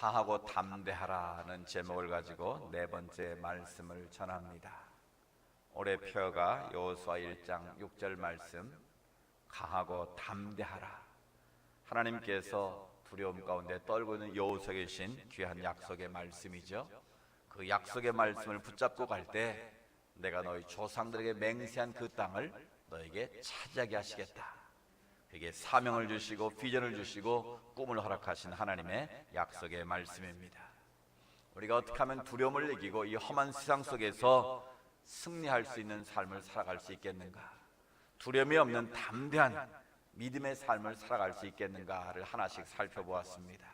강하고 담대하라는 제목을 가지고 네 번째 말씀을 전합니다. 올해 표어가 여호수아 1장 6절 말씀, 강하고 담대하라. 하나님께서 두려움 가운데 떨고 있는 여호수아에게 주신 귀한 약속의 말씀이죠. 그 약속의 말씀을 붙잡고 갈 때 내가 너희 조상들에게 맹세한 그 땅을 너에게 차지하게 하시겠다. 그게 사명을 주시고 비전을 주시고 꿈을 허락하신 하나님의 약속의 말씀입니다. 우리가 어떻게 하면 두려움을 이기고 이 험한 세상 속에서 승리할 수 있는 삶을 살아갈 수 있겠는가? 두려움이 없는 담대한 믿음의 삶을 살아갈 수 있겠는가를 하나씩 살펴보았습니다.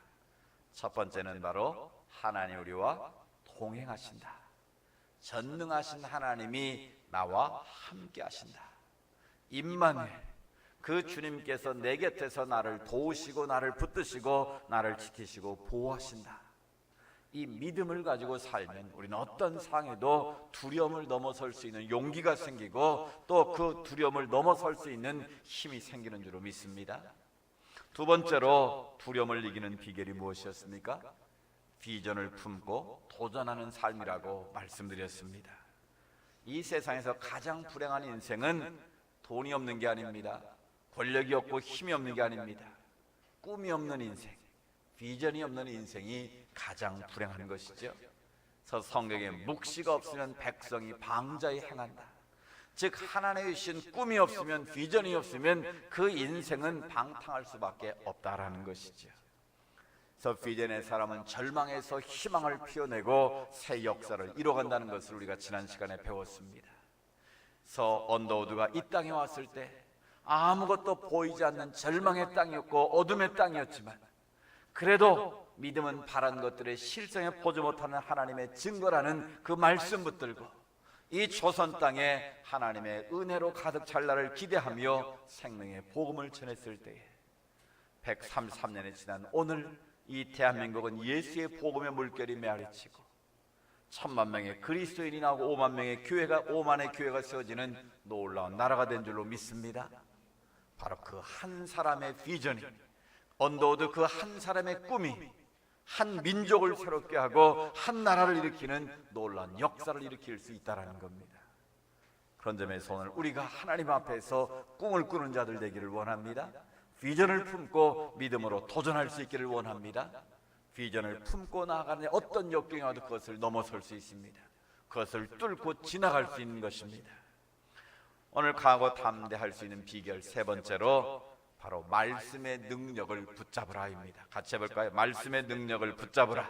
첫 번째는 바로 하나님 우리와 동행하신다. 전능하신 하나님이 나와 함께 하신다. 임마누엘, 그 주님께서 내 곁에서 나를 도우시고 나를 붙드시고 나를 지키시고 보호하신다. 이 믿음을 가지고 살면 우리는 어떤 상황에도 두려움을 넘어설 수 있는 용기가 생기고 또 그 두려움을 넘어설 수 있는 힘이 생기는 줄로 믿습니다. 두 번째로 두려움을 이기는 비결이 무엇이었습니까? 비전을 품고 도전하는 삶이라고 말씀드렸습니다. 이 세상에서 가장 불행한 인생은 돈이 없는 게 아닙니다. 권력이 없고 힘이 없는 게 아닙니다. 꿈이 없는 인생, 비전이 없는 인생이 가장 불행한 것이죠. 그래서 성경에 묵시가 없으면 백성이 방자히 행한다. 즉 하나님의 주신 꿈이 없으면, 비전이 없으면 그 인생은 방탕할 수밖에 없다라는 것이죠. 그래서 비전의 사람은 절망에서 희망을 피워내고 새 역사를 이뤄간다는 것을 우리가 지난 시간에 배웠습니다. 그래서 언더우드가 이 땅에 왔을 때 아무것도 보이지 않는 절망의 땅이었고 어둠의 땅이었지만 그래도 믿음은 바란 것들의 실상에 보지 못하는 하나님의 증거라는 그 말씀 붙들고 이 조선 땅에 하나님의 은혜로 가득 찰 날을 기대하며 생명의 복음을 전했을 때에 133년이 지난 오늘 이 대한민국은 예수의 복음의 물결이 메아리치고 1000만 명의 그리스도인이 나오고 5만의 교회가 세워지는 놀라운 나라가 된 줄로 믿습니다. 바로 그 한 사람의 비전이, 언더우드 그 한 사람의 꿈이 한 민족을 새롭게 하고 한 나라를 일으키는 놀라운 역사를 일으킬 수 있다는 겁니다. 그런 점에서 오늘 우리가 하나님 앞에서 꿈을 꾸는 자들 되기를 원합니다. 비전을 품고 믿음으로 도전할 수 있기를 원합니다. 비전을 품고 나아가는 어떤 역경이 와도 그것을 넘어설 수 있습니다. 그것을 뚫고 지나갈 수 있는 것입니다. 오늘 강하고 담대할 수 있는 비결 세 번째로 바로 말씀의 능력을 붙잡으라입니다. 같이 해볼까요? 말씀의 능력을 붙잡으라.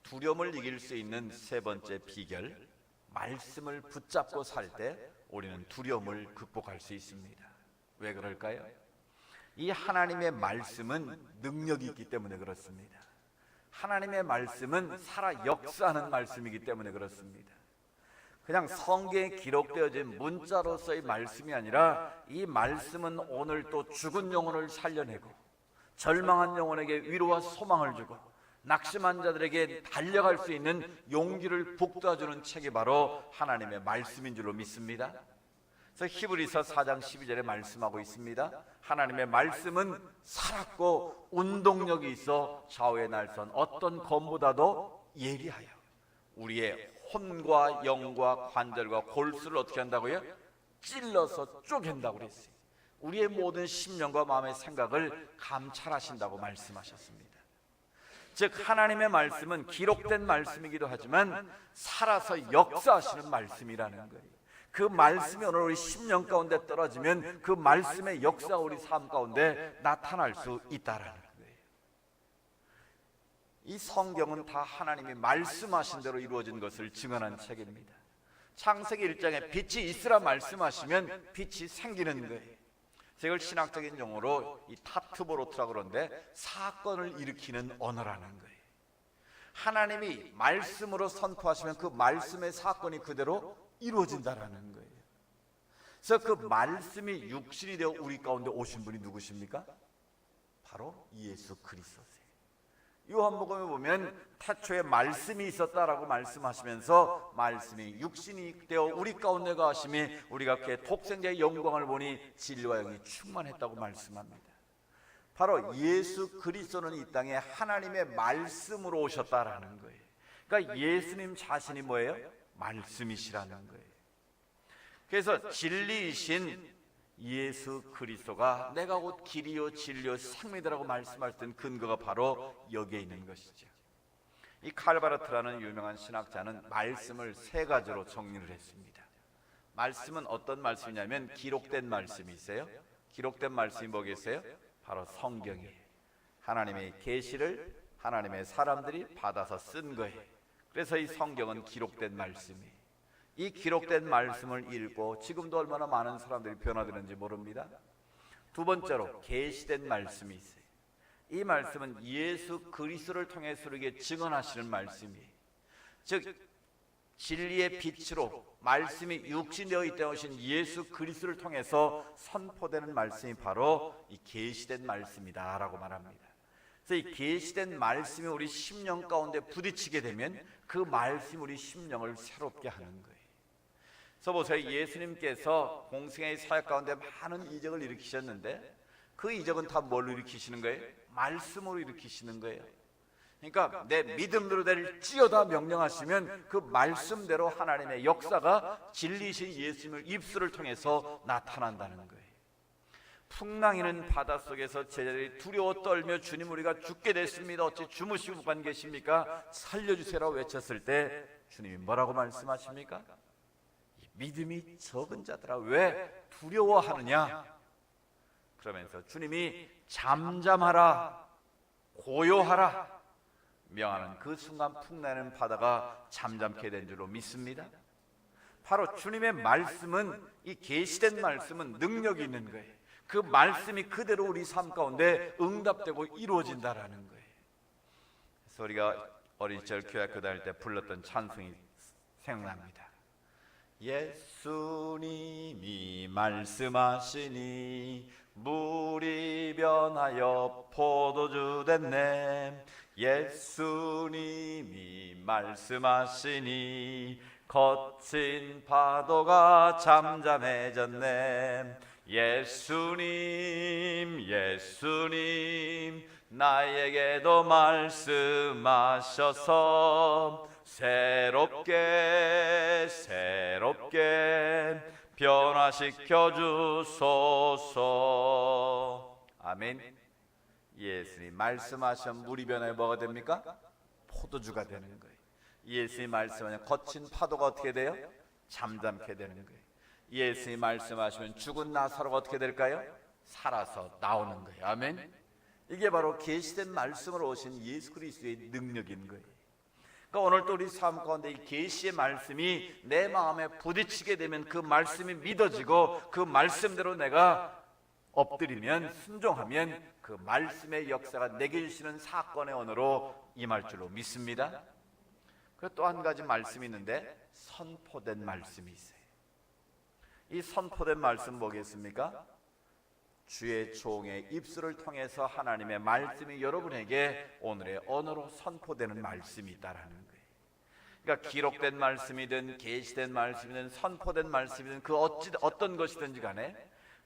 두려움을 이길 수 있는 세 번째 비결, 말씀을 붙잡고 살 때 우리는 두려움을 극복할 수 있습니다. 왜 그럴까요? 이 하나님의 말씀은 능력이 있기 때문에 그렇습니다. 하나님의 말씀은 살아 역사하는 말씀이기 때문에 그렇습니다. 그냥 성경에 기록되어진 문자로서의 말씀이 아니라 이 말씀은 오늘 또 죽은 영혼을 살려내고 절망한 영혼에게 위로와 소망을 주고 낙심한 자들에게 달려갈 수 있는 용기를 북돋아주는 책이 바로 하나님의 말씀인 줄로 믿습니다. 그래서 히브리서 4장 12절에 말씀하고 있습니다. 하나님의 말씀은 살았고 운동력이 있어 좌우의 날선 어떤 검보다도 예리하여 우리의 혼과 영과 관절과 골수를 어떻게 한다고요? 찔러서 쪼갠다고 그랬어요. 우리의 모든 심령과 마음의 생각을 감찰하신다고 말씀하셨습니다. 즉 하나님의 말씀은 기록된 말씀이기도 하지만 살아서 역사하시는 말씀이라는 거예요. 그 말씀이 오늘 우리 심령 가운데 떨어지면 그 말씀의 역사가 우리 삶 가운데 나타날 수 있다라는 거예요. 이 성경은 다 하나님이 말씀하신 대로 이루어진 것을 증언한 책입니다. 창세기 1장에 빛이 있으라 말씀하시면 빛이 생기는 거예요. 이걸 신학적인 용어로 이 타트보로트라고 그러는데 사건을 일으키는 언어라는 거예요. 하나님이 말씀으로 선포하시면 그 말씀의 사건이 그대로 이루어진다라는 거예요. 그래서 그 말씀이 육신이 되어 우리 가운데 오신 분이 누구십니까? 바로 예수 그리스도세요. 요한복음에 보면 태초에 말씀이 있었다라고 말씀하시면서 말씀이 육신이 되어 우리 가운데 가심이 우리가 그의 독생자의 영광을 보니 진리와 영이 충만했다고 말씀합니다. 바로 예수 그리스도는 이 땅에 하나님의 말씀으로 오셨다라는 거예요. 그러니까 예수님 자신이 뭐예요? 말씀이시라는 거예요. 그래서 진리이신 예수 그리스도가 내가 곧 길이요 진리요 생명이라고 말씀하셨던 근거가 바로 여기에 있는 것이죠. 이 칼바르트라는 유명한 신학자는 말씀을 세 가지로 정리를 했습니다. 말씀은 어떤 말씀이냐면 기록된 말씀이 있어요. 기록된 말씀이 뭐겠어요? 바로 성경이에요. 하나님의 계시를 하나님의 사람들이 받아서 쓴 거예요. 그래서 이 성경은 기록된 말씀이에요. 이 기록된 말씀을 읽고 지금도 얼마나 많은 사람들이 변화되는지 모릅니다. 두 번째로 계시된 말씀이 있어요. 이 말씀은 예수 그리스도를 통해서 우리에게 증언하시는 말씀이에요. 즉 진리의 빛으로 말씀이 육신되어 있다 오신 예수 그리스도를 통해서 선포되는 말씀이 바로 이 계시된 말씀이다 라고 말합니다. 그래서 이 계시된 말씀이 우리 심령 가운데 부딪히게 되면 그 말씀이 우리 심령을 새롭게 하는 거예요. 그래서 보세요. 예수님께서 공생의 사역 가운데 많은 이적을 일으키셨는데 그 이적은 다 뭘로 일으키시는 거예요? 말씀으로 일으키시는 거예요. 그러니까 내 믿음대로 될지어다 명령하시면 그 말씀대로 하나님의 역사가 진리이신 예수님을 입술을 통해서 나타난다는 거예요. 풍랑이는 바닷속에서 제자들이 두려워 떨며 주님 우리가 죽게 됐습니다. 어찌 주무시고 간 계십니까? 살려주세요라고 외쳤을 때 주님이 뭐라고 말씀하십니까? 믿음이 적은 자들아 왜 두려워하느냐? 그러면서 주님이 잠잠하라 고요하라 명하는 그 순간 풍랑하는 바다가 잠잠게 된 줄로 믿습니다. 바로 주님의 말씀은 이 계시된 말씀은 능력이 있는 거예요. 그 말씀이 그대로 우리 삶 가운데 응답되고 이루어진다라는 거예요. 그래서 우리가 어린 시절 교회학교 다닐 때 불렀던 찬송이 생각납니다. 예수님이 말씀하시니 물이 변하여 포도주 됐네. 예수님이 말씀하시니 거친 파도가 잠잠해졌네. 예수님 나에게도 말씀하셔서 새롭게 변화시켜 주소서. 아멘. 예수님 말씀하신 물이 변하여 뭐가 됩니까? 포도주가 되는 거예요. 예수님 말씀하면 거친 파도가 어떻게 돼요? 잠잠게 되는 거예요. 예수님 말씀하시면 죽은 나사로가 어떻게 될까요? 살아서 나오는 거예요. 아멘. 이게 바로 계시된 말씀으로 오신 예수 그리스도의 능력인 거예요. 그러니까 오늘 또 우리 삶 가운데 이 계시의 말씀이 내 마음에 부딪히게 되면 그 말씀이 믿어지고 그 말씀대로 내가 엎드리면 순종하면 그 말씀의 역사가 내게 주시는 사건의 언어로 임할 줄로 믿습니다. 그리고 또 한 가지 말씀이 있는데 선포된 말씀이 있어요. 이 선포된 말씀 뭐겠습니까? 주의 종의 입술을 통해서 하나님의 말씀이 여러분에게 오늘의 언어로 선포되는 말씀이 있다라는 거예요. 그러니까 기록된 말씀이든 계시된 말씀이든 선포된 말씀이든 그 어떤 것이든지 간에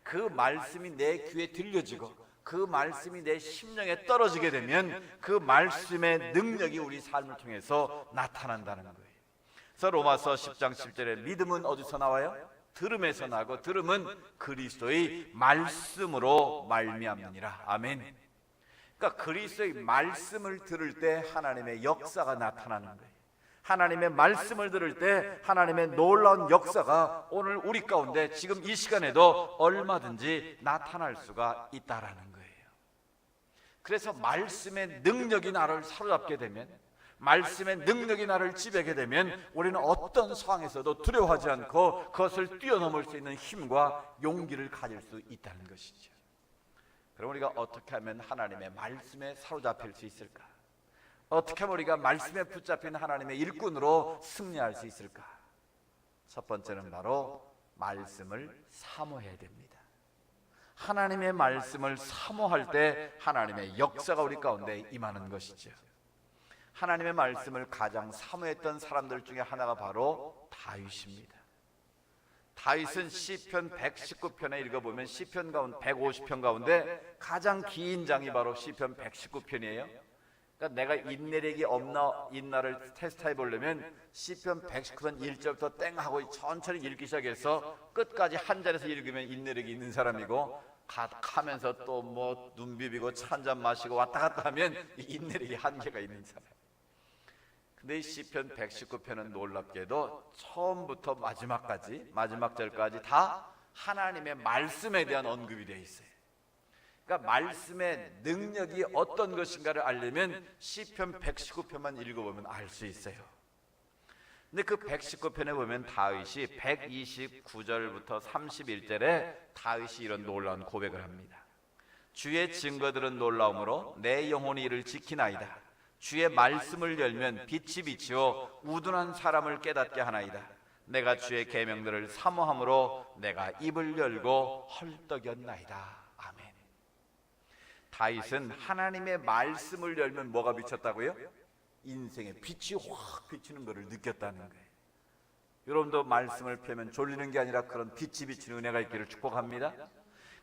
그 말씀이 내 귀에 들려지고 그 말씀이 내 심령에 떨어지게 되면 그 말씀의 능력이 우리 삶을 통해서 나타난다는 거예요. 그래서 로마서 10장 10절에 믿음은 어디서 나와요? 들음에서 나고 들음은 그리스도의 말씀으로 말미암느니라. 아멘. 그러니까 그리스도의 말씀을 들을 때 하나님의 역사가 나타나는 거예요. 하나님의 말씀을 들을 때 하나님의 놀라운 역사가 오늘 우리 가운데 지금 이 시간에도 얼마든지 나타날 수가 있다라는 거예요. 그래서 말씀의 능력이 나를 사로잡게 되면, 말씀의 능력이 나를 지배하게 되면 우리는 어떤 상황에서도 두려워하지 않고 그것을 뛰어넘을 수 있는 힘과 용기를 가질 수 있다는 것이죠. 그럼 우리가 어떻게 하면 하나님의 말씀에 사로잡힐 수 있을까? 어떻게 하면 우리가 말씀에 붙잡힌 하나님의 일꾼으로 승리할 수 있을까? 첫 번째는 바로 말씀을 사모해야 됩니다. 하나님의 말씀을 사모할 때 하나님의 역사가 우리 가운데 임하는 것이죠. 하나님의 말씀을 가장 사모했던 사람들 중에 하나가 바로 다윗입니다. 다윗은 시편 119편에 읽어보면 시편 가운데 150편 가운데 가장 긴 장이 바로 시편 119편이에요. 그러니까 내가 인내력이 없나 있나를 테스트해 보려면 시편 119편 1절부터 땡 하고 천천히 읽기 시작해서 끝까지 한 자리에서 읽으면 인내력이 있는 사람이고, 가면서 또 뭐 눈 비비고 차 한 잔 마시고 왔다 갔다 하면 인내력이 한계가 있는 사람. 근데 이 시편 119편은 놀랍게도 처음부터 마지막까지, 마지막 절까지 다 하나님의 말씀에 대한 언급이 되어 있어요. 그러니까 말씀의 능력이 어떤 것인가를 알려면 시편 119편만 읽어보면 알 수 있어요. 근데 그 119편에 보면 다윗이 129절부터 31절에 다윗이 이런 놀라운 고백을 합니다. 주의 증거들은 놀라움으로 내 영혼이 이를 지키나이다. 주의 말씀을 열면 빛이 비치어 우둔한 사람을 깨닫게 하나이다. 내가 주의 계명들을 사모함으로 내가 입을 열고 헐떡였나이다. 아멘. 다윗은 하나님의 말씀을 열면 뭐가 비쳤다고요? 인생의 빛이 확 비치는 것을 느꼈다는 거예요. 여러분도 말씀을 펴면 졸리는 게 아니라 그런 빛이 비치는 은혜가 있기를 축복합니다.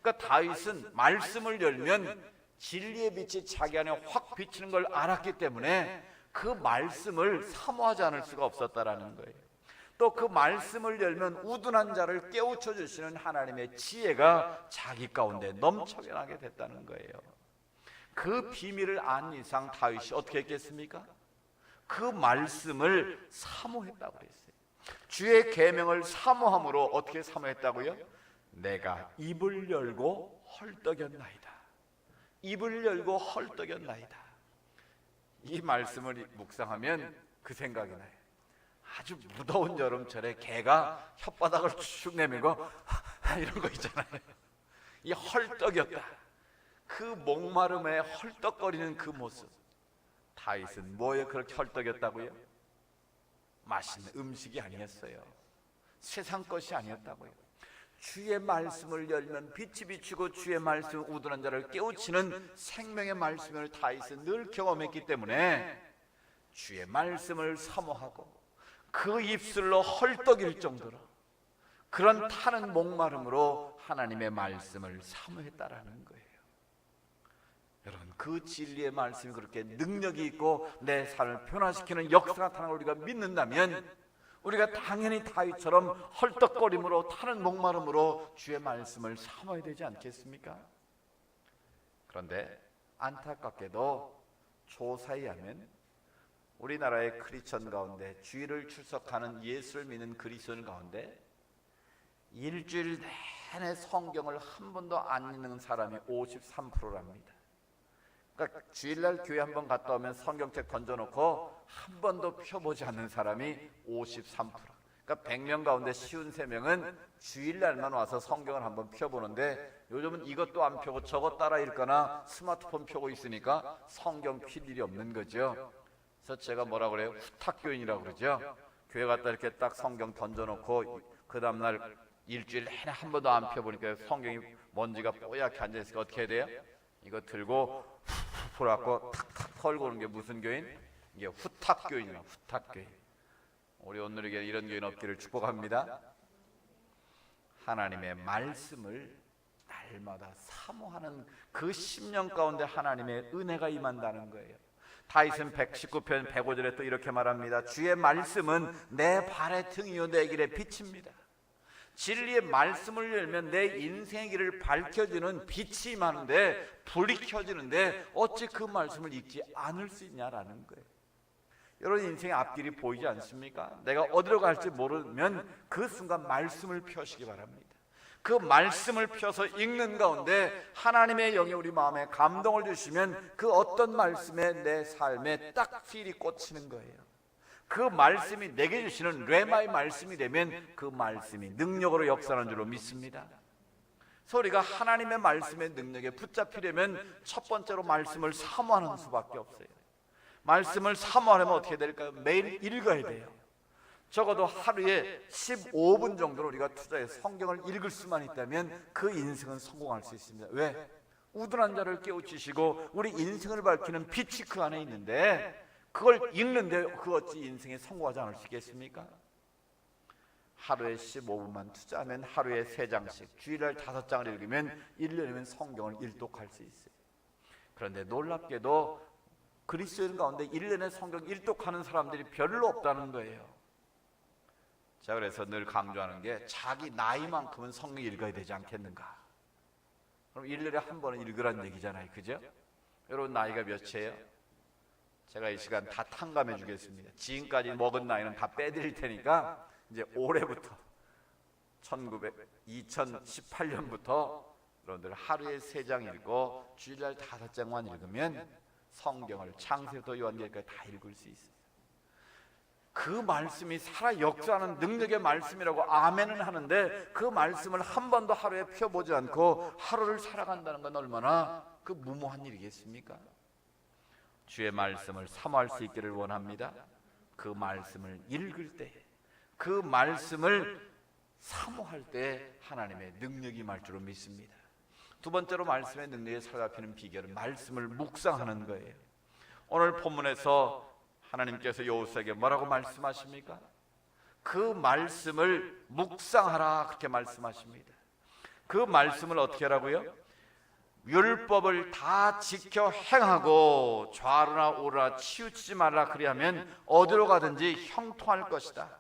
그러니까 다윗은 말씀을 열면 진리의 빛이 자기 안에 확 비치는 걸 알았기 때문에 그 말씀을 사모하지 않을 수가 없었다라는 거예요. 또 그 말씀을 열면 우둔한 자를 깨우쳐 주시는 하나님의 지혜가 자기 가운데 넘쳐게 나게 됐다는 거예요. 그 비밀을 안 이상 다윗이 어떻게 했겠습니까? 그 말씀을 사모했다고 했어요. 주의 계명을 사모함으로 어떻게 사모했다고요? 내가 입을 열고 헐떡였나이다. 입을 열고 헐떡였나이다. 이 말씀을 묵상하면 그 생각이 나요. 아주 무더운 여름철에 개가 혓바닥을 쭉 내밀고 이런 거 있잖아요. 이 헐떡였다. 그 목마름에 헐떡거리는 그 모습. 다윗은 뭐에 그렇게 헐떡였다고요? 맛있는 음식이 아니었어요. 세상 것이 아니었다고요. 주의 말씀을 열면 빛이 비치고 주의 말씀을 우둔한 자를 깨우치는 생명의 말씀을 다윗은 늘 경험했기 때문에 주의 말씀을 사모하고 그 입술로 헐떡일 정도로 그런 타는 목마름으로 하나님의 말씀을 사모했다라는 거예요. 여러분, 그 진리의 말씀이 그렇게 능력이 있고 내 삶을 변화시키는 역사가 나타나는 걸 우리가 믿는다면 우리가 당연히 다윗처럼 헐떡거림으로 타는 목마름으로 주의 말씀을 사모해야 되지 않겠습니까? 그런데 안타깝게도 조사에 하면 우리나라의 크리스천 가운데 주일을 출석하는 예수를 믿는 그리스도인 가운데 일주일 내내 성경을 한 번도 안 읽는 사람이 53%랍니다. 그러니까 주일날 교회 한번 갔다 오면 성경책 던져놓고 한 번도 펴보지 않는 사람이 53%. 그러니까 100명 가운데 53명은 주일날만 와서 성경을 한번 펴보는데 요즘은 이것도 안 펴고 저것 따라 읽거나 스마트폰 펴고 있으니까 성경 필 일이 없는 거죠. 그래서 제가 뭐라 그래요? 후탁교인이라고 그러죠. 교회 갔다 이렇게 딱 성경 던져놓고 그 다음날 일주일 내내 한 번도 안 펴보니까 성경이 먼지가 뽀얗게 앉아있으니까 어떻게 해야 돼요? 이거 들고 후 불어갖고 탁탁 털고 오는 게 무슨 교인? 이게 후탁교인이야. 후탁교인. 우리 오늘에게 이런 교인 없기를 축복합니다. 하나님의 말씀을 날마다 사모하는 그 심령 가운데 하나님의 은혜가 임한다는 거예요. 다윗은 119편 105절에 또 이렇게 말합니다. 주의 말씀은 내 발의 등이요 내 길의 빛입니다. 진리의 말씀을 열면 내 인생의 길을 밝혀주는 빛이 임하는데, 불이 켜지는데 어찌 그 말씀을 읽지 않을 수 있냐라는 거예요. 여러분, 인생의 앞길이 보이지 않습니까? 내가 어디로 갈지 모르면 그 순간 말씀을 펴시기 바랍니다. 그 말씀을 펴서 읽는 가운데 하나님의 영이 우리 마음에 감동을 주시면 그 어떤 말씀에 내 삶에 딱 필이 꽂히는 거예요. 그 말씀이 내게 주시는 레마의 말씀이 되면 그 말씀이 능력으로 역사하는 줄로 믿습니다. 그래서 우리가 하나님의 말씀의 능력에 붙잡히려면 첫 번째로 말씀을 사모하는 수밖에 없어요. 말씀을 사모하려면 어떻게 될까요? 매일 읽어야 돼요. 적어도 하루에 15분 정도로 우리가 투자해서 성경을 읽을 수만 있다면 그 인생은 성공할 수 있습니다. 왜? 우둔한 자를 깨우치시고 우리 인생을 밝히는 빛이 그 안에 있는데 그걸 읽는데 그 어찌 인생에 성공하지 않을 수 있겠습니까? 하루에 15분만 투자하면 하루에 3장씩, 주일날 5장을 읽으면 1년이면 성경을 일독할 수 있어요. 그런데 놀랍게도 그리스도인 가운데 1년에 성경 일독하는 사람들이 별로 없다는 거예요. 자, 그래서 늘 강조하는 게 자기 나이만큼은 성경 읽어야 되지 않겠는가. 그럼 1년에 한 번은 읽으란 얘기잖아요, 그죠? 여러분 나이가 몇이에요? 제가 이 시간 다 탕감해 주겠습니다. 지금까지 먹은 나이는 다 빼드릴 테니까 이제 올해부터 2018년부터 여러분들 하루에 3장 읽고 주일날 5장만 읽으면 성경을 창세부터 요한계시까지 다 읽을 수 있어요. 그 말씀이 살아 역사하는 능력의 말씀이라고 아멘은 하는데 그 말씀을 한 번도 하루에 펴보지 않고 하루를 살아간다는 건 얼마나 그 무모한 일이겠습니까? 주의 말씀을 사모할 수 있기를 원합니다. 그 말씀을 읽을 때, 그 말씀을 사모할 때 하나님의 능력이 임할 줄로 믿습니다. 두 번째로 말씀의 능력에 사로잡히는 비결은 말씀을 묵상하는 거예요. 오늘 본문에서 하나님께서 여호수아에게 뭐라고 말씀하십니까? 그 말씀을 묵상하라, 그렇게 말씀하십니다. 그 말씀을 어떻게 하라고요? 율법을 다 지켜 행하고 좌로나 우로나 치우치지 말라, 그리하면 어디로 가든지 형통할 것이다.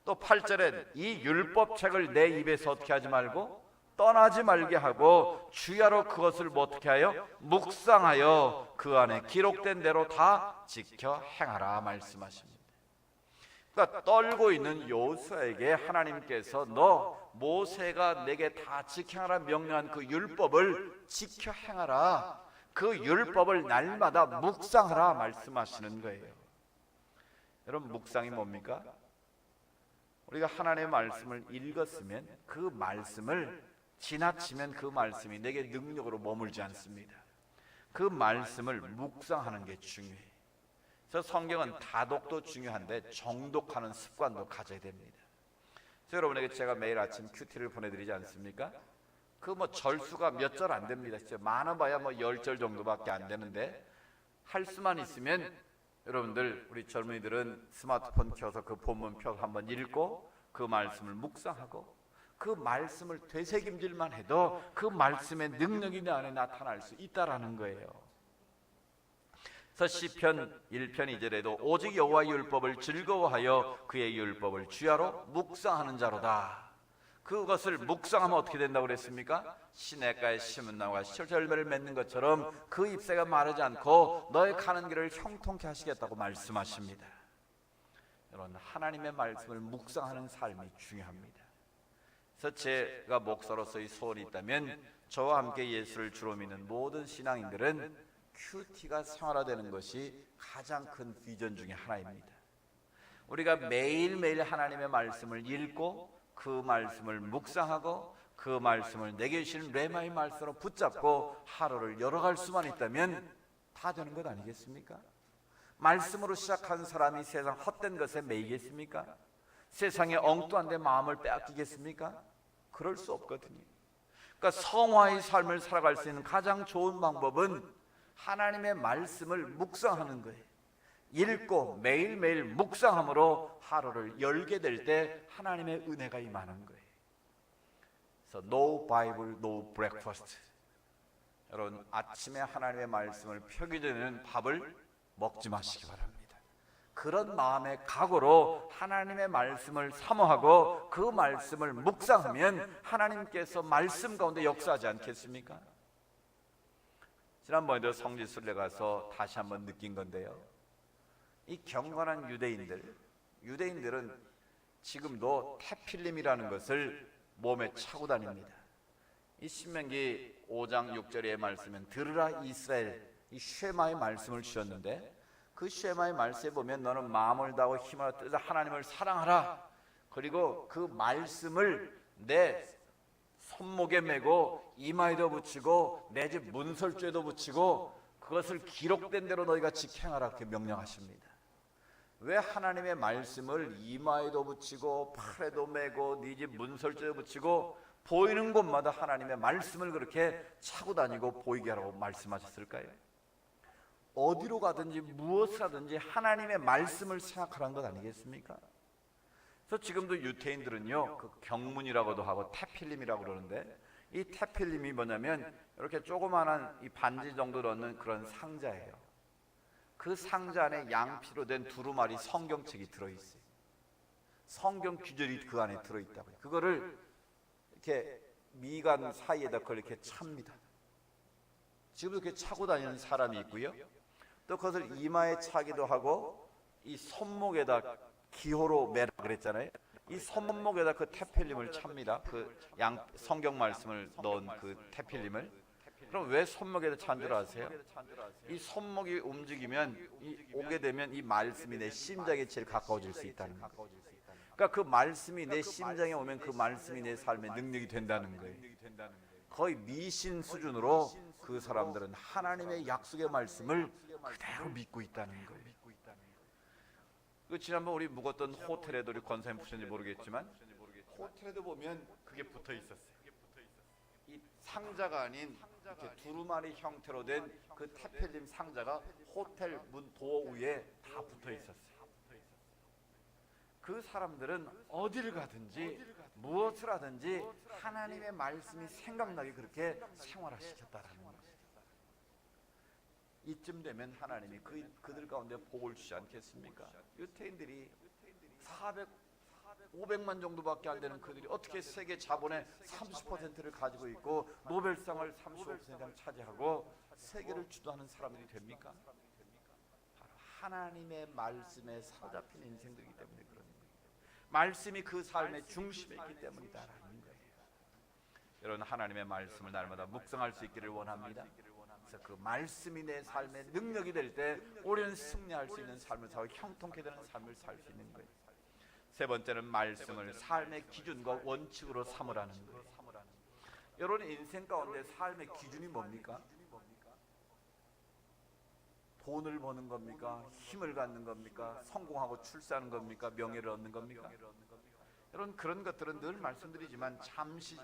또 8절에 이 율법책을 내 입에서 어떻게 하지 말고 떠나지 말게 하고 주야로 그것을 뭐 어떻게 하여 묵상하여 그 안에 기록된 대로 다 지켜 행하라 말씀하십니다. 그러니까 떨고 있는 여호수아에게 하나님께서 너 모세가 내게 다 지켜 행하라 명령한 그 율법을 지켜 행하라, 그 율법을 날마다 묵상하라 말씀하시는 거예요. 여러분 묵상이 뭡니까? 우리가 하나님의 말씀을 읽었으면 그 말씀을 지나치면 그 말씀이 내게 능력으로 머물지 않습니다. 그 말씀을 묵상하는 게 중요해요. 그래서 성경은 다독도 중요한데 정독하는 습관도 가져야 됩니다. 그래서 여러분에게 제가 매일 아침 큐티를 보내드리지 않습니까? 그 뭐 절수가 몇 절 안 됩니다. 진짜 많아봐야 뭐 10절 정도밖에 안 되는데 할 수만 있으면 여러분들 우리 젊은이들은 스마트폰 켜서 그 본문 펴서 한번 읽고 그 말씀을 묵상하고 그 말씀을 되새김질만 해도 그 말씀의 능력이 내 안에 나타날 수 있다라는 거예요. 그래서 시편 1편 2절에도 오직 여호와의 율법을 즐거워하여 그의 율법을 주야로 묵상하는 자로다. 그것을 묵상하면 어떻게 된다고 그랬습니까? 시냇가에 심은 나무가 시철 열매를 맺는 것처럼 그 잎새가 마르지 않고 너의 가는 길을 형통케 하시겠다고 말씀하십니다. 여러분 하나님의 말씀을 묵상하는 삶이 중요합니다. 그래서 제가 목사로서의 소원이 있다면 저와 함께 예수를 주로 믿는 모든 신앙인들은 큐티가 생활화되는 것이 가장 큰 비전 중에 하나입니다. 우리가 매일매일 하나님의 말씀을 읽고 그 말씀을 묵상하고 그 말씀을 내게 주시는 레마의 말씀으로 붙잡고 하루를 열어갈 수만 있다면 다 되는 것 아니겠습니까? 말씀으로 시작한 사람이 세상 헛된 것에 매이겠습니까? 세상에 엉뚱한 데 마음을 빼앗기겠습니까? 그럴 수 없거든요. 그러니까 성화의 삶을 살아갈 수 있는 가장 좋은 방법은 하나님의 말씀을 묵상하는 거예요. 읽고 매일매일 묵상함으로 하루를 열게 될 때 하나님의 은혜가 임하는 거예요. 그래서 No Bible, No Breakfast. 여러분 아침에 하나님의 말씀을 펴기 전에는 밥을 먹지 마시기 바랍니다. 그런 마음의 각오로 하나님의 말씀을 사모하고 그 말씀을 묵상하면 하나님께서 말씀 가운데 역사하지 않겠습니까? 지난번에도 성지순례 가서 다시 한번 느낀 건데요, 이 경건한 유대인들은 지금도 테필림이라는 것을 몸에 차고 다닙니다. 이 신명기 5장 6절의 말씀은 들으라 이스라엘, 이 쉐마의 말씀을 주셨는데 그 쉐마의 말씀에 보면 너는 마음을 다하고 힘을 다하여 하나님을 사랑하라, 그리고 그 말씀을 내 손목에 메고 이마에도 붙이고 내 집 문설주에도 붙이고 그것을 기록된 대로 너희가 지켜행하라, 그렇게 명령하십니다. 왜 하나님의 말씀을 이마에도 붙이고 팔에도 메고 네 집 문설주에도 붙이고 보이는 곳마다 하나님의 말씀을 그렇게 차고 다니고 보이게 하라고 말씀하셨을까요? 어디로 가든지 무엇을 하든지 하나님의 말씀을 생각하라는 것 아니겠습니까? 그래서 지금도 유태인들은요, 그 경문이라고도 하고 테필림이라고 그러는데, 이 테필림이 뭐냐면 이렇게 조그마한 이 반지 정도 넣는 그런 상자예요. 그 상자 안에 양피로 된 두루마리 성경책이 들어있어요. 성경 규절이 그 안에 들어있다고요. 그거를 이렇게 미간 사이에다 그걸 이렇게 찹니다. 지금도 이렇게 차고 다니는 사람이 있고요. 또 그것을 이마에 차기도 하고, 이 손목에다 기호로 매라 그랬잖아요. 이 손목에다 그 테필림을 찹니다. 그 양 성경 말씀을 넣은 그 테필림을. 그럼 왜 손목에다 찬 줄 아세요? 이 손목이 움직이면, 오게 되면 이 말씀이 내 심장에 제일 가까워질 수 있다는 거예요. 그러니까 그 말씀이 내 심장에 오면 그 말씀이 내 삶의 능력이 된다는 거예요. 거의 미신 수준으로 그 사람들은 하나님의 약속의 말씀을 그대로 믿고 있다는 거예요. 그 지난번 우리 묵었던 호텔에도, 우리 권사님 보셨는지 모르겠지만 호텔에도 보면 그게 붙어 있었어요. 이 상자가 아닌 이렇게 두루마리 형태로 된 그 테필림 상자가 호텔 문 도어 위에 다 붙어 있었어요. 그 사람들은 어디를 가든지 무엇을 하든지 하나님의 말씀이 생각나게 그렇게 생활화시켰다라는 거예요. 이쯤 되면 하나님이 그들 가운데 복을 주지 않겠습니까? 유태인들이 500만 정도밖에 안 되는 그들이 어떻게 세계 자본의 30%를 가지고 있고 노벨상을 35% 차지하고 세계를 주도하는 사람들이 됩니까? 바로 하나님의 말씀에 사로잡힌 인생들이기 때문에 그런 거예요. 말씀이 그 삶의 중심에 있기 때문이다라는 거예요. 여러분, 하나님의 말씀을 날마다 묵상할 수 있기를 원합니다. 그래서 그 말씀이 내 삶의 능력이 될 때 우리는 승리할 수 있는 삶을 살고 형통케 되는 삶을 살 수 있는 거예요. 세 번째는 말씀을 삶의 기준과 원칙으로 삼으라는 거예요. 여러분, 인생 가운데 삶의 기준이 뭡니까? 돈을 버는 겁니까? 힘을 갖는 겁니까? 성공하고 출세하는 겁니까? 명예를 얻는 겁니까? 여러분, 그런 것들은 늘 말씀드리지만 잠시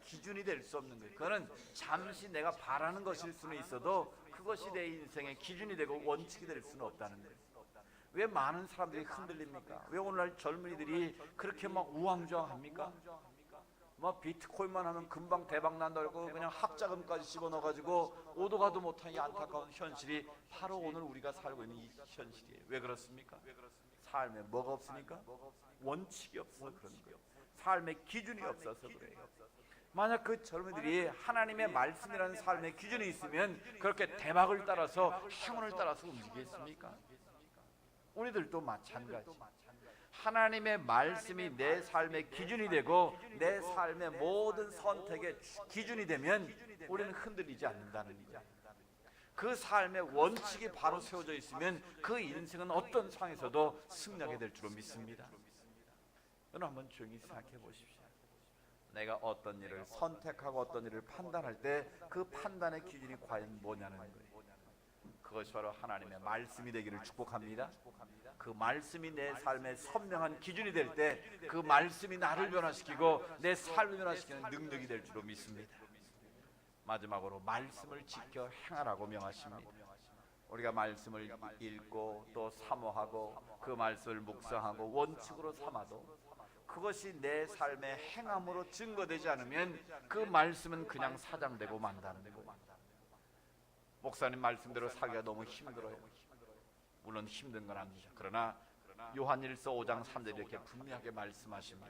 기준이 될 수 없는 거예요. 그거는 잠시 내가 바라는 것일 수는 있어도 그것이 내 인생의 기준이 되고 원칙이 될 수는 없다는 거예요. 왜 많은 사람들이 흔들립니까? 왜 오늘날 젊은이들이 그렇게 막 우왕좌왕합니까? 뭐 비트코인만 하면 금방 대박 난다고 그냥 학자금까지 집어넣어가지고 오도 가도 못한 이 안타까운 현실이 바로 오늘 우리가 살고 있는 이 현실이에요. 왜 그렇습니까? 삶에 뭐가 없으니까? 원칙이 없어서 그런 거예요. 삶의 기준이 없어서 그래요. 만약 그 젊은이들이 하나님의 말씀이라는 삶의 기준이 있으면 그렇게 대박을 따라서 행운을 따라서 움직이겠습니까? 우리들도 마찬가지. 하나님의 말씀이 내 삶의 기준이 되고 내 삶의 모든 선택의 기준이 되면 우리는 흔들리지 않는다는 거예요. 그 삶의 원칙이 바로 세워져 있으면 그 인생은 어떤 상황에서도 승리하게 될 줄로 믿습니다. 여러분, 한번 조용히 생각해 보십시오. 내가 어떤 일을 선택하고 어떤 일을 판단할 때 그 판단의 기준이 과연 뭐냐는 거예요. 그것이 바로 하나님의 말씀이 되기를 축복합니다. 그 말씀이 내 삶의 선명한 기준이 될 때 그 말씀이 나를 변화시키고 내 삶을 변화시키는 능력이 될 줄로 믿습니다. 마지막으로 말씀을 지켜 행하라고 명하십니다. 우리가 말씀을 읽고 또 사모하고 그 말씀을 묵상하고 원칙으로 삼아도 그것이 내 삶의 행함으로 증거되지 않으면 그 말씀은 그냥 사장되고 만다는 거예요. 목사님 말씀대로 살기가 너무 힘들어요. 물론 힘든 건 아니죠. 그러나 요한일서 5장 3절에 이렇게 분명하게 말씀하십니다.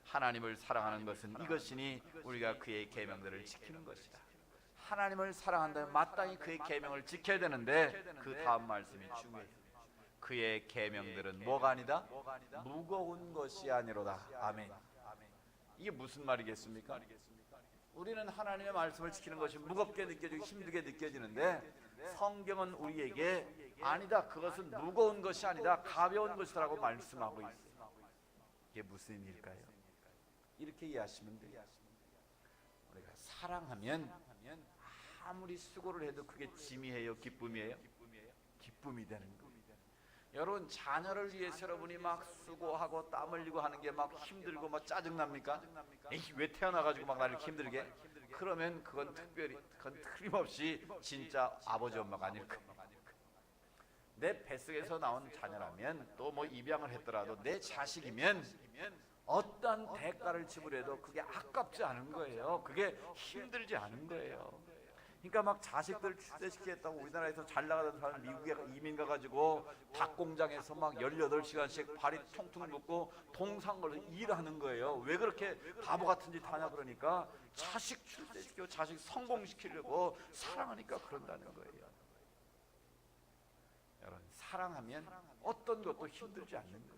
하나님을 사랑하는 것은 이것이니 우리가 그의 계명들을 지키는 것이다. 하나님을 사랑한다면 마땅히 그의 계명을 지켜야 되는데 그 다음 말씀이 중요해요. 그의 계명들은 뭐가 아니다? 무거운 것이 아니로다. 아멘. 이게 무슨 말이겠습니까? 우리는 하나님의 말씀을 지키는 것이 무겁게 느껴지고 힘들게 느껴지는데 성경은 우리에게 아니다, 그것은 무거운 것이 아니다, 가벼운 것이라고 말씀하고 있어요. 이게 무슨 일일까요? 이렇게 이해하시면 돼요. 우리가 사랑하면 아무리 수고를 해도 그게 짐이에요, 기쁨이에요? 기쁨이 되는 거예요. 여러분, 자녀를 위해서 여러분이 막 수고하고 땀 흘리고 하는 게 막 힘들고 막 짜증납니까? 에이, 왜 태어나가지고 막 나를 힘들게? 그러면 그건 틀림없이 진짜 아버지 엄마가 아닐까. 내 뱃속에서 나온 자녀라면 또 뭐 입양을 했더라도 내 자식이면 어떤 대가를 지불해도 그게 아깝지 않은 거예요. 그게 힘들지 않은 거예요. 그러니까 막 자식들 출세시키겠다고 우리나라에서 잘 나가던 사람 미국에 이민 가가지고 닭 공장에서 막 18시간씩 발이 퉁퉁 붓고 동상 걸어서 일하는 거예요. 왜 그렇게 바보 같은 짓 하냐 그러니까 자식 출세시키고 자식 성공시키려고 사랑하니까 그런다는 거예요. 여러분, 사랑하면 어떤 것도 힘들지 않는 거예요.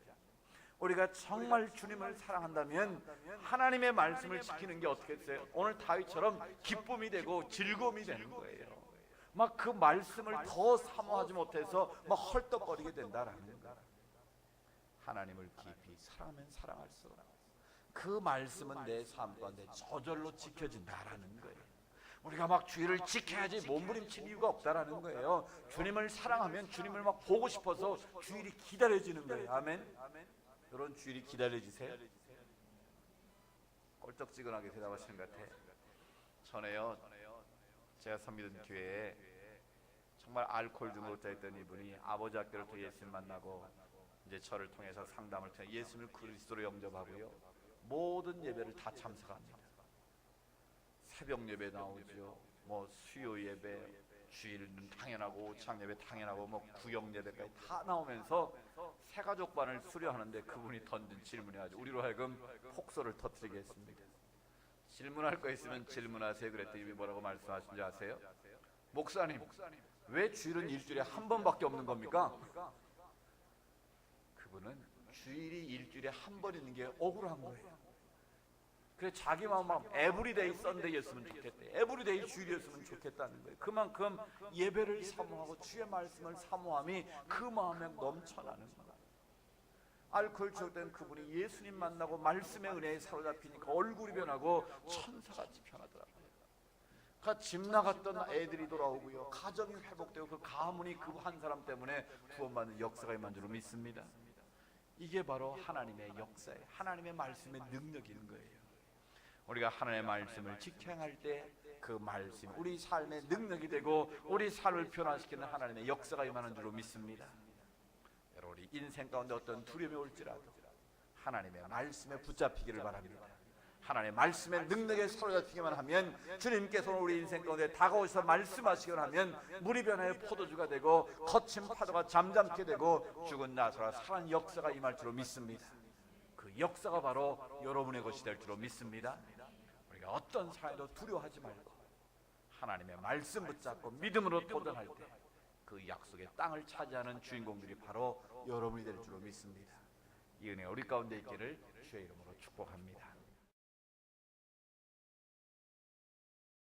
우리가 정말 주님을 사랑한다면 하나님의 말씀을 지키는 게 어떻겠어요? 오늘 다윗처럼 기쁨이 되고 즐거움이 되는 거예요. 막 그 말씀을 더 사모하지 못해서 막 헐떡거리게 된다라는 거예요. 하나님을 깊이 사랑하면 사랑할수록 그 말씀은 내 삶 가운데 저절로 지켜진다라는 거예요. 우리가 막 주의를 지켜야지 몸부림칠 이유가 없다라는 거예요. 주님을 사랑하면 주님을 막 보고 싶어서 주일이 기다려지는 거예요. 아멘. 이런 주일이 기다려지세요? 꼴떡지근하게 대답하시는 것 같아. 전에요, 제가 섬기던 교회에 정말 알코올 중독자 있던 이분이 아버지 학교로부터 예수님 만나고 이제 저를 통해서 상담을 통해 예수님을 그리스도로 영접하고요, 모든 예배를 다 참석합니다. 새벽 예배 나오죠, 뭐 수요 예배, 주일은 당연하고 오창 예배 당연하고 뭐 구역 예배까지 다 나오면서 새가족반을 수료하는데 그분이 던진 질문이 아주 우리로 하여금 폭소를 터뜨리게 했습니다. 질문할 거 있으면 질문하세요 그랬더니 뭐라고 말씀하신 줄 아세요? 목사님, 왜 주일은 일주일에 한 번밖에 없는 겁니까? 그분은 주일이 일주일에 한 번 있는 게 억울한 거예요. 그래 자기 마음 에브리데이 썬데이였으면 좋겠대. 에브리데이 주일이었으면 좋겠다는 거예요. 그만큼 예배를 사모하고 주의 말씀을 사모함이 그 마음에 넘쳐나는 거예요. 알코올 중독된 그분이 예수님 만나고 말씀의 은혜에 사로잡히니까 얼굴이 변하고 천사같이 변하더라고요. 집 나갔던 애들이 돌아오고요, 가정이 회복되고 그 가문이 그 한 사람 때문에 구원받는 역사가 임한 줄로 믿습니다. 이게 바로 하나님의 역사예요. 하나님의 말씀의 능력인 거예요. 우리가 하나님의 말씀을 지켜할 때 그 말씀 우리 삶의 능력이 되고 우리 삶을 변화시키는 하나님의 역사가 임하는 줄로 믿습니다. 여러분, 우리 인생 가운데 어떤 두려움이 올지라도 하나님의 말씀에 붙잡히기를 바랍니다. 하나님의 말씀의 능력에 사로잡히기만 하면 주님께서 우리 인생 가운데 다가오셔서 말씀하시기만 하면 물이 변화의 포도주가 되고 거친 파도가 잠잠게 되고 죽은 나사로가 살아난 역사가 임할 줄로 믿습니다. 그 역사가 바로 여러분의 것이 될 줄로 믿습니다. 우리가 어떤 사회도 두려워하지 말고 하나님의 말씀 붙잡고 믿음으로 도전할 때 그 약속의 땅을 차지하는 주인공들이 바로 여러분이 될 줄로 믿습니다. 이 은혜 우리 가운데 있기를 주의 이름으로 축복합니다.